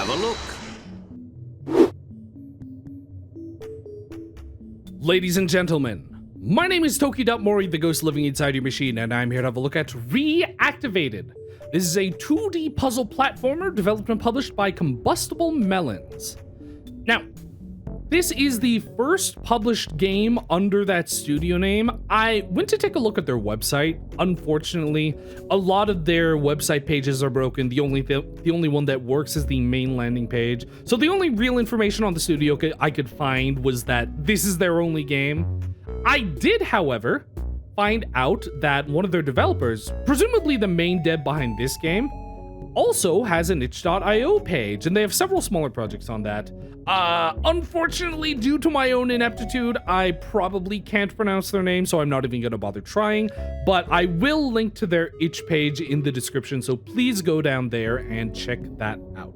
have a look. Ladies and gentlemen, my name is Toki.MORI, the ghost living inside your machine, and I'm here to have a look at Reactivated. This is a 2D puzzle platformer developed and published by Combustible Melons. Now, this is the first published game under that studio name. I went to take a look at their website. Unfortunately, a lot of their website pages are broken. The only one that works is the main landing page. So the only real information on the studio I could find was that this is their only game. I did, however, find out that one of their developers, presumably the main dev behind this game, also has an itch.io page, and they have several smaller projects on that. Unfortunately, due to my own ineptitude, I probably can't pronounce their name, so I'm not even gonna bother trying, but I will link to their itch page in the description, so please go down there and check that out.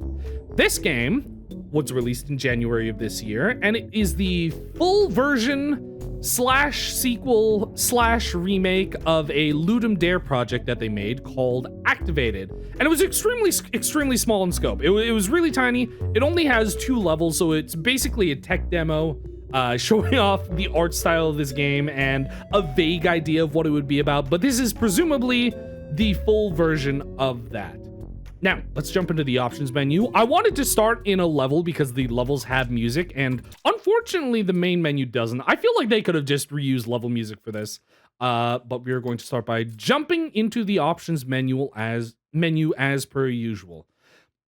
This game was released in January of this year, and it is the full version slash sequel slash remake of a Ludum Dare project that they made called Activated, and it was extremely small in scope. It was really tiny. It only has 2 levels, so it's basically a tech demo showing off the art style of this game and a vague idea of what it would be about, but this is presumably the full version of that. Now, let's jump into the options menu. I wanted to start in a level because the levels have music, and unfortunately, the main menu doesn't. I feel like they could have just reused level music for this, but we are going to start by jumping into the options menu as per usual.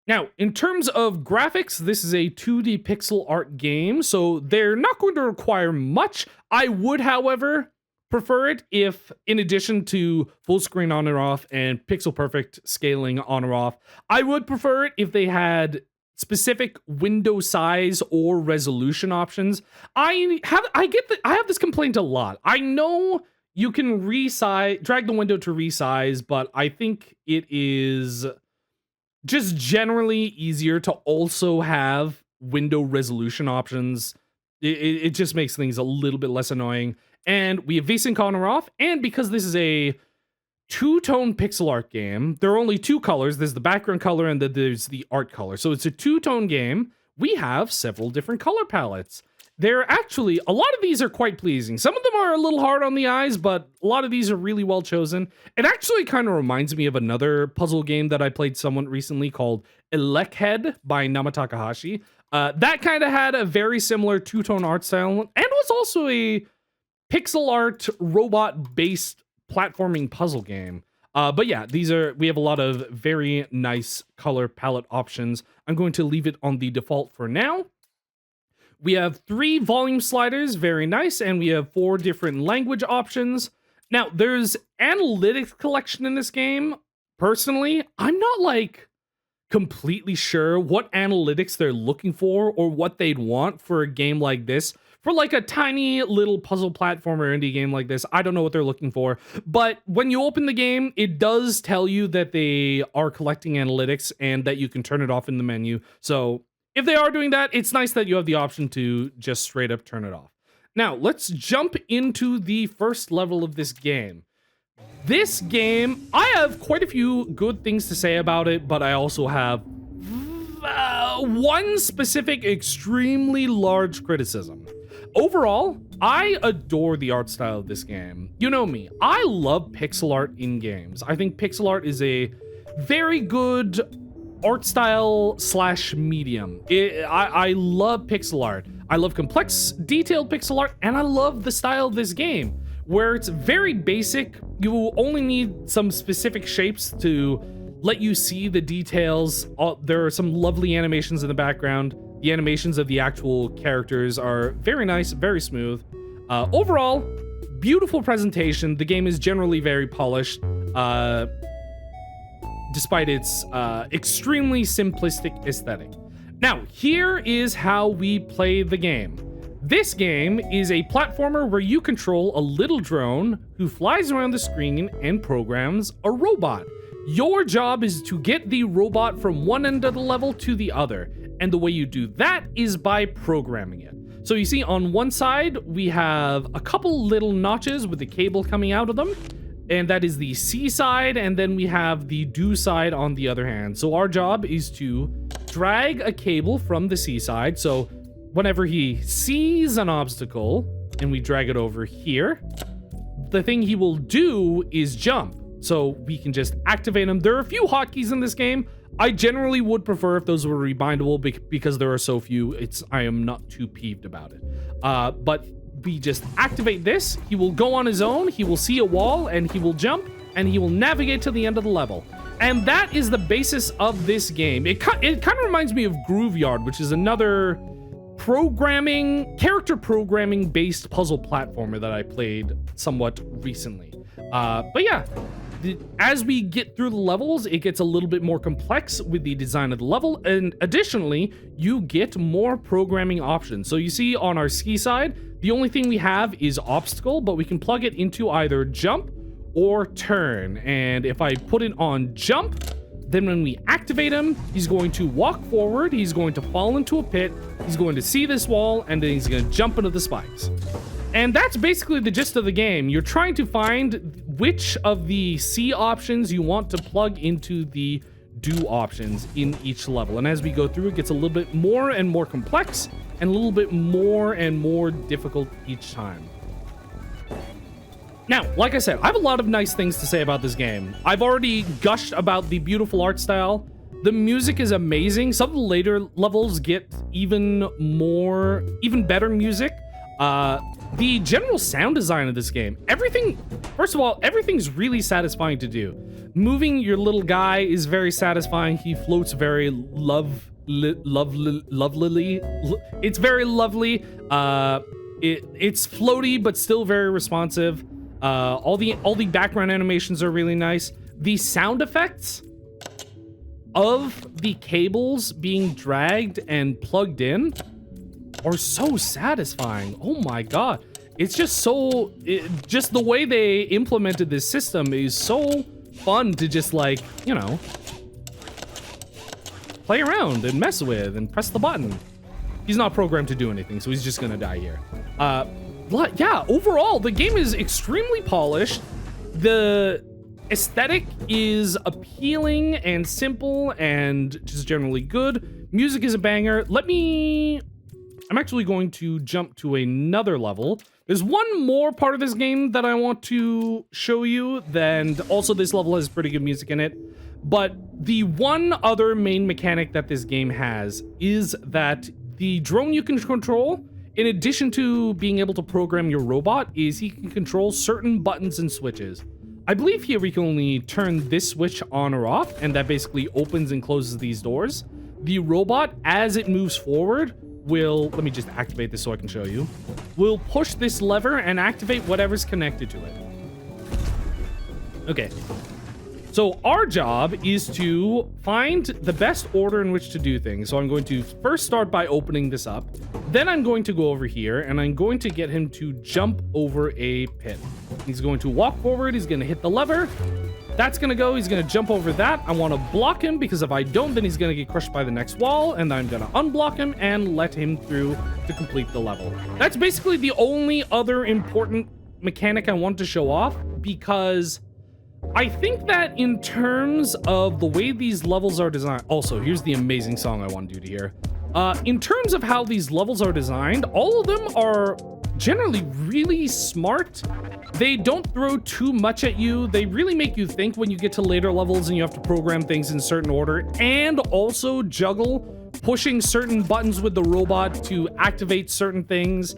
Now, in terms of graphics, this is a 2D pixel art game, so they're not going to require much. I would, however, prefer it if, in addition to full screen on and off and pixel perfect scaling on or off, I would prefer it if they had specific window size or resolution options. I have this complaint a lot. I know you can drag the window to resize, but I think it is just generally easier to also have window resolution options. It just makes things a little bit less annoying. And we have VSync on or off, and because this is a 2-tone pixel art game, there are only 2 colors. There's the background color and then there's the art color. So it's a 2-tone game. We have several different color palettes. They're actually, a lot of these are quite pleasing. Some of them are a little hard on the eyes, but a lot of these are really well chosen. It actually kind of reminds me of another puzzle game that I played somewhat recently called Elekhead by Nama Takahashi. That kind of had a very similar 2-tone art style and was also a pixel art robot-based platforming puzzle game. But yeah, we have a lot of very nice color palette options. I'm going to leave it on the default for now. We have 3 volume sliders, very nice, and we have 4 different language options. Now, there's analytics collection in this game. Personally, I'm not completely sure what analytics they're looking for or what they'd want for a game like this. For a tiny little puzzle platformer indie game like this, I don't know what they're looking for. But when you open the game, it does tell you that they are collecting analytics and that you can turn it off in the menu. So if they are doing that, it's nice that you have the option to just straight up turn it off. Now, let's jump into the first level of this game. This game, I have quite a few good things to say about it, but I also have one specific extremely large criticism. Overall, I adore the art style of this game. You know me, I love pixel art in games. I think pixel art is a very good art style slash medium. I love pixel art. I love complex, detailed pixel art, and I love the style of this game, where it's very basic. You only need some specific shapes to let you see the details. There are some lovely animations in the background. The animations of the actual characters are very nice, very smooth. Overall, beautiful presentation. The game is generally very polished, despite its extremely simplistic aesthetic. Now, here is how we play the game. This game is a platformer where you control a little drone who flies around the screen and programs a robot. Your job is to get the robot from one end of the level to the other, and the way you do that is by programming it. So you see on one side, we have a couple little notches with the cable coming out of them, and that is the C side, and then we have the do side on the other hand. So our job is to drag a cable from the seaside. So whenever he sees an obstacle and we drag it over here, the thing he will do is jump. So we can just activate him. There are a few hotkeys in this game. I generally would prefer if those were rebindable because there are so few. I am not too peeved about it. But we just activate this. He will go on his own. He will see a wall and he will jump and he will navigate to the end of the level. And that is the basis of this game. It kind of reminds me of Grooveyard, which is another character programming based puzzle platformer that I played somewhat recently. But yeah, as we get through the levels, it gets a little bit more complex with the design of the level, and additionally, you get more programming options. So you see on our ski side, the only thing we have is obstacle, but we can plug it into either jump or turn. And if I put it on jump, then when we activate him, he's going to walk forward, he's going to fall into a pit, he's going to see this wall, and then he's going to jump into the spikes. And that's basically the gist of the game. You're trying to find which of the C options you want to plug into the do options in each level. And as we go through, it gets a little bit more and more complex and a little bit more and more difficult each time. Now, like I said, I have a lot of nice things to say about this game. I've already gushed about the beautiful art style. The music is amazing. Some of the later levels get even better music. The general sound design of this game, first of all, everything's really satisfying to do. Moving your little guy is very satisfying. He floats very lovelily. It's very lovely. It's floaty, but still very responsive. All the background animations are really nice. The sound effects of the cables being dragged and plugged in are so satisfying. Oh my god. It's just just the way they implemented this system is so fun to just, like, you know, play around and mess with and press the button. He's not programmed to do anything, so he's just gonna die here. But yeah, overall, the game is extremely polished. The aesthetic is appealing and simple and just generally good. Music is a banger. I'm actually going to jump to another level. There's one more part of this game that I want to show you, and also this level has pretty good music in it. But the one other main mechanic that this game has is that the drone you can control, in addition to being able to program your robot, is he can control certain buttons and switches. I believe here we can only turn this switch on or off, and that basically opens and closes these doors. The robot, as it moves forward, let me just activate this so I can show you. We'll push this lever and activate whatever's connected to it. Okay. So our job is to find the best order in which to do things. So I'm going to first start by opening this up. Then I'm going to go over here and I'm going to get him to jump over a pit. He's going to walk forward. He's going to hit the lever. That's going to go. He's going to jump over that. I want to block him because if I don't, then he's going to get crushed by the next wall. And then I'm going to unblock him and let him through to complete the level. That's basically the only other important mechanic I want to show off, because I think that in terms of the way these levels are designed... Also, here's the amazing song I want you to hear. In terms of how these levels are designed, all of them are generally really smart. They don't throw too much at you. They really make you think when you get to later levels and you have to program things in certain order, and also juggle pushing certain buttons with the robot to activate certain things,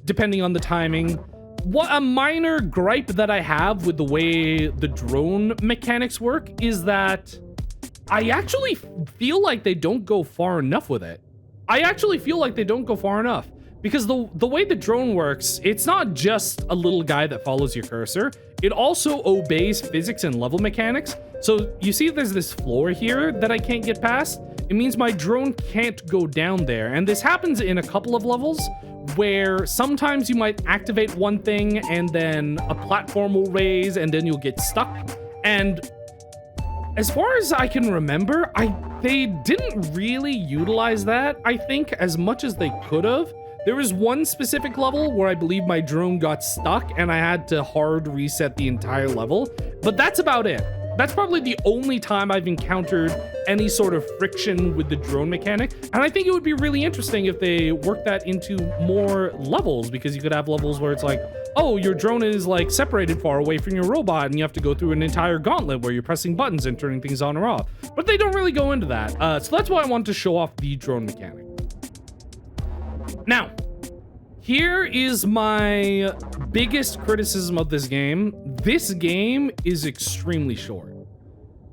depending on the timing. What a minor gripe that I have with the way the drone mechanics work is that I actually feel like they don't go far enough with it. Because the way the drone works, it's not just a little guy that follows your cursor. It also obeys physics and level mechanics. So you see there's this floor here that I can't get past. It means my drone can't go down there. And this happens in a couple of levels where sometimes you might activate one thing and then a platform will raise and then you'll get stuck. And as far as I can remember, they didn't really utilize that, I think, as much as they could have. There was one specific level where I believe my drone got stuck and I had to hard reset the entire level, but that's about it. That's probably the only time I've encountered any sort of friction with the drone mechanic. And I think it would be really interesting if they work that into more levels, because you could have levels where it's like, oh, your drone is like separated far away from your robot and you have to go through an entire gauntlet where you're pressing buttons and turning things on or off. But they don't really go into that. So that's why I wanted to show off the drone mechanic. Now, here is my biggest criticism of this game. This game is extremely short.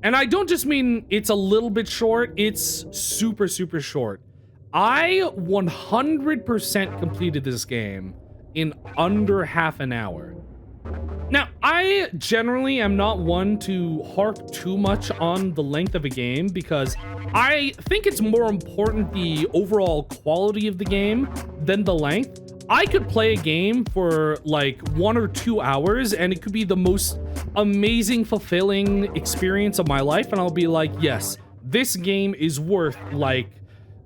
And I don't just mean it's a little bit short, it's super, super short. I 100% completed this game in under half an hour. Now, I generally am not one to harp too much on the length of a game because I think it's more important the overall quality of the game than the length. I could play a game for like 1 or 2 hours and it could be the most amazing, fulfilling experience of my life, and I'll be like, yes, this game is worth like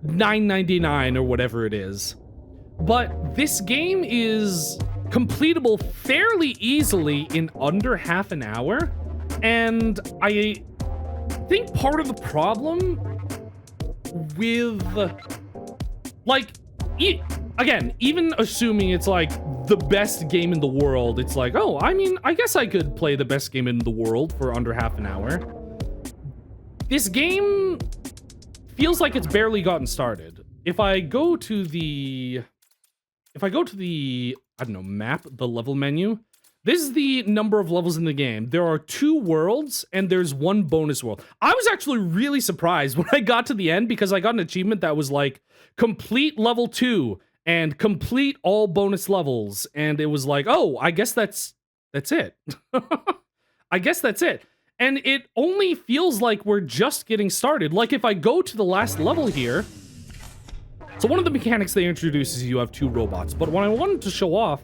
$9.99 or whatever it is. But this game is completable fairly easily in under half an hour, and I think part of the problem with, like, again, even assuming it's like the best game in the world, it's like, oh, I mean, I guess I could play the best game in the world for under half an hour. This game feels like it's barely gotten started. If I go to the, I don't know, map, the level menu, this is the number of levels in the game. There are 2 worlds and there's 1 bonus world. I was actually really surprised when I got to the end because I got an achievement that was like complete level 2 and complete all bonus levels. And it was like, oh, I guess that's it. I guess that's it. And it only feels like we're just getting started. Like if I go to the last level here, so one of the mechanics they introduce is you have 2 robots. But what I wanted to show off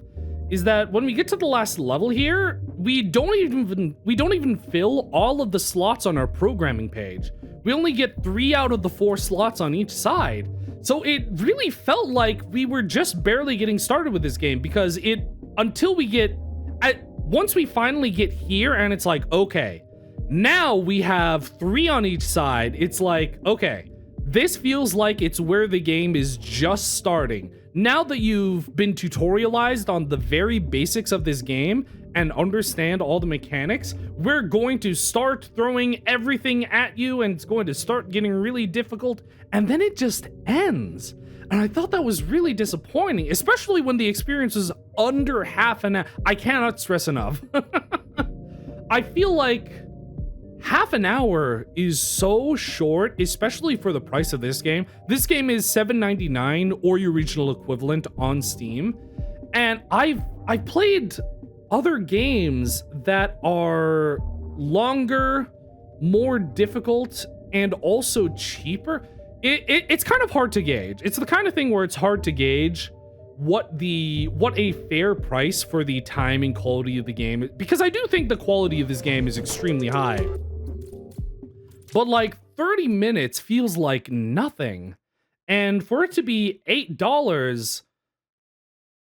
is that when we get to the last level here, we don't even fill all of the slots on our programming page. We only get 3 out of the 4 slots on each side. So it really felt like we were just barely getting started with this game, because once we finally get here and it's like, okay, now we have 3 on each side. It's like, okay, this feels like it's where the game is just starting. Now that you've been tutorialized on the very basics of this game and understand all the mechanics, we're going to start throwing everything at you and it's going to start getting really difficult, and then it just ends. And I thought that was really disappointing, especially when the experience was under half an hour. I cannot stress enough. I feel like half an hour is so short, especially for the price of this game. This game is $7.99 or your regional equivalent on Steam. And I've played other games that are longer, more difficult, and also cheaper. It's kind of hard to gauge. It's the kind of thing where it's hard to gauge what a fair price for the time and quality of the game is, because I do think the quality of this game is extremely high. But like 30 minutes feels like nothing. And for it to be $8,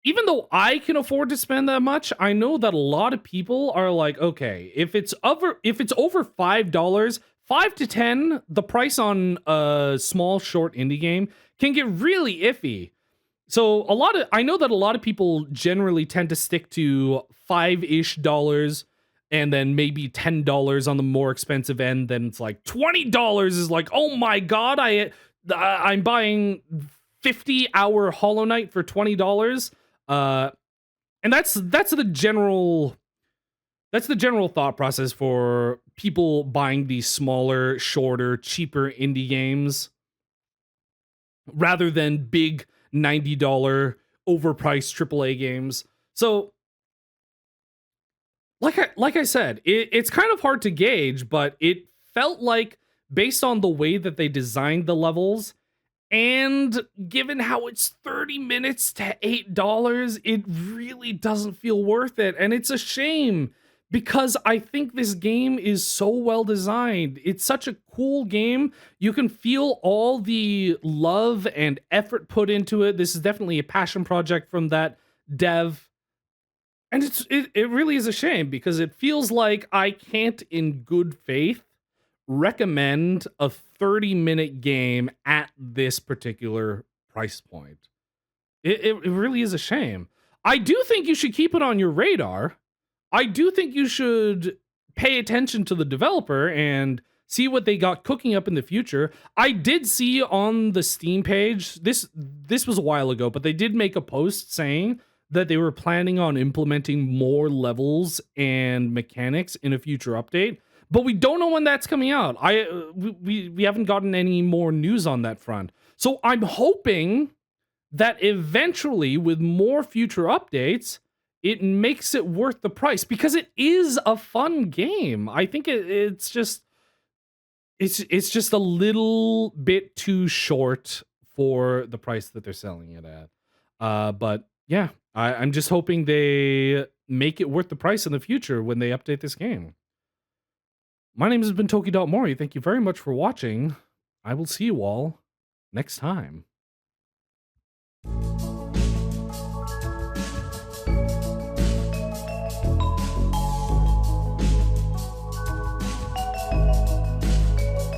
even though I can afford to spend that much, I know that a lot of people are like, okay, if it's over $5, 5 to 10, the price on a small short indie game can get really iffy. So I know that a lot of people generally tend to stick to $5-ish, and then maybe $10 on the more expensive end. Then it's like $20 is like, oh my god, I'm buying 50-hour Hollow Knight for $20. And that's the general thought process for people buying these smaller, shorter, cheaper indie games rather than big $90 overpriced AAA games. So like I said, it's kind of hard to gauge, but it felt like, based on the way that they designed the levels, and given how it's 30 minutes to $8, it really doesn't feel worth it. And it's a shame, because I think this game is so well designed. It's such a cool game. You can feel all the love and effort put into it. This is definitely a passion project from that dev. And it really is a shame because it feels like I can't in good faith recommend a 30-minute game at this particular price point. It really is a shame. I do think you should keep it on your radar. I do think you should pay attention to the developer and see what they got cooking up in the future. I did see on the Steam page, this was a while ago, but they did make a post saying that they were planning on implementing more levels and mechanics in a future update, but we don't know when that's coming out. We haven't gotten any more news on that front. So I'm hoping that eventually, with more future updates, it makes it worth the price because it is a fun game. I think it's just a little bit too short for the price that they're selling it at. But yeah, I'm just hoping they make it worth the price in the future when they update this game. My name has been Toki.MORI. Thank you very much for watching. I will see you all next time.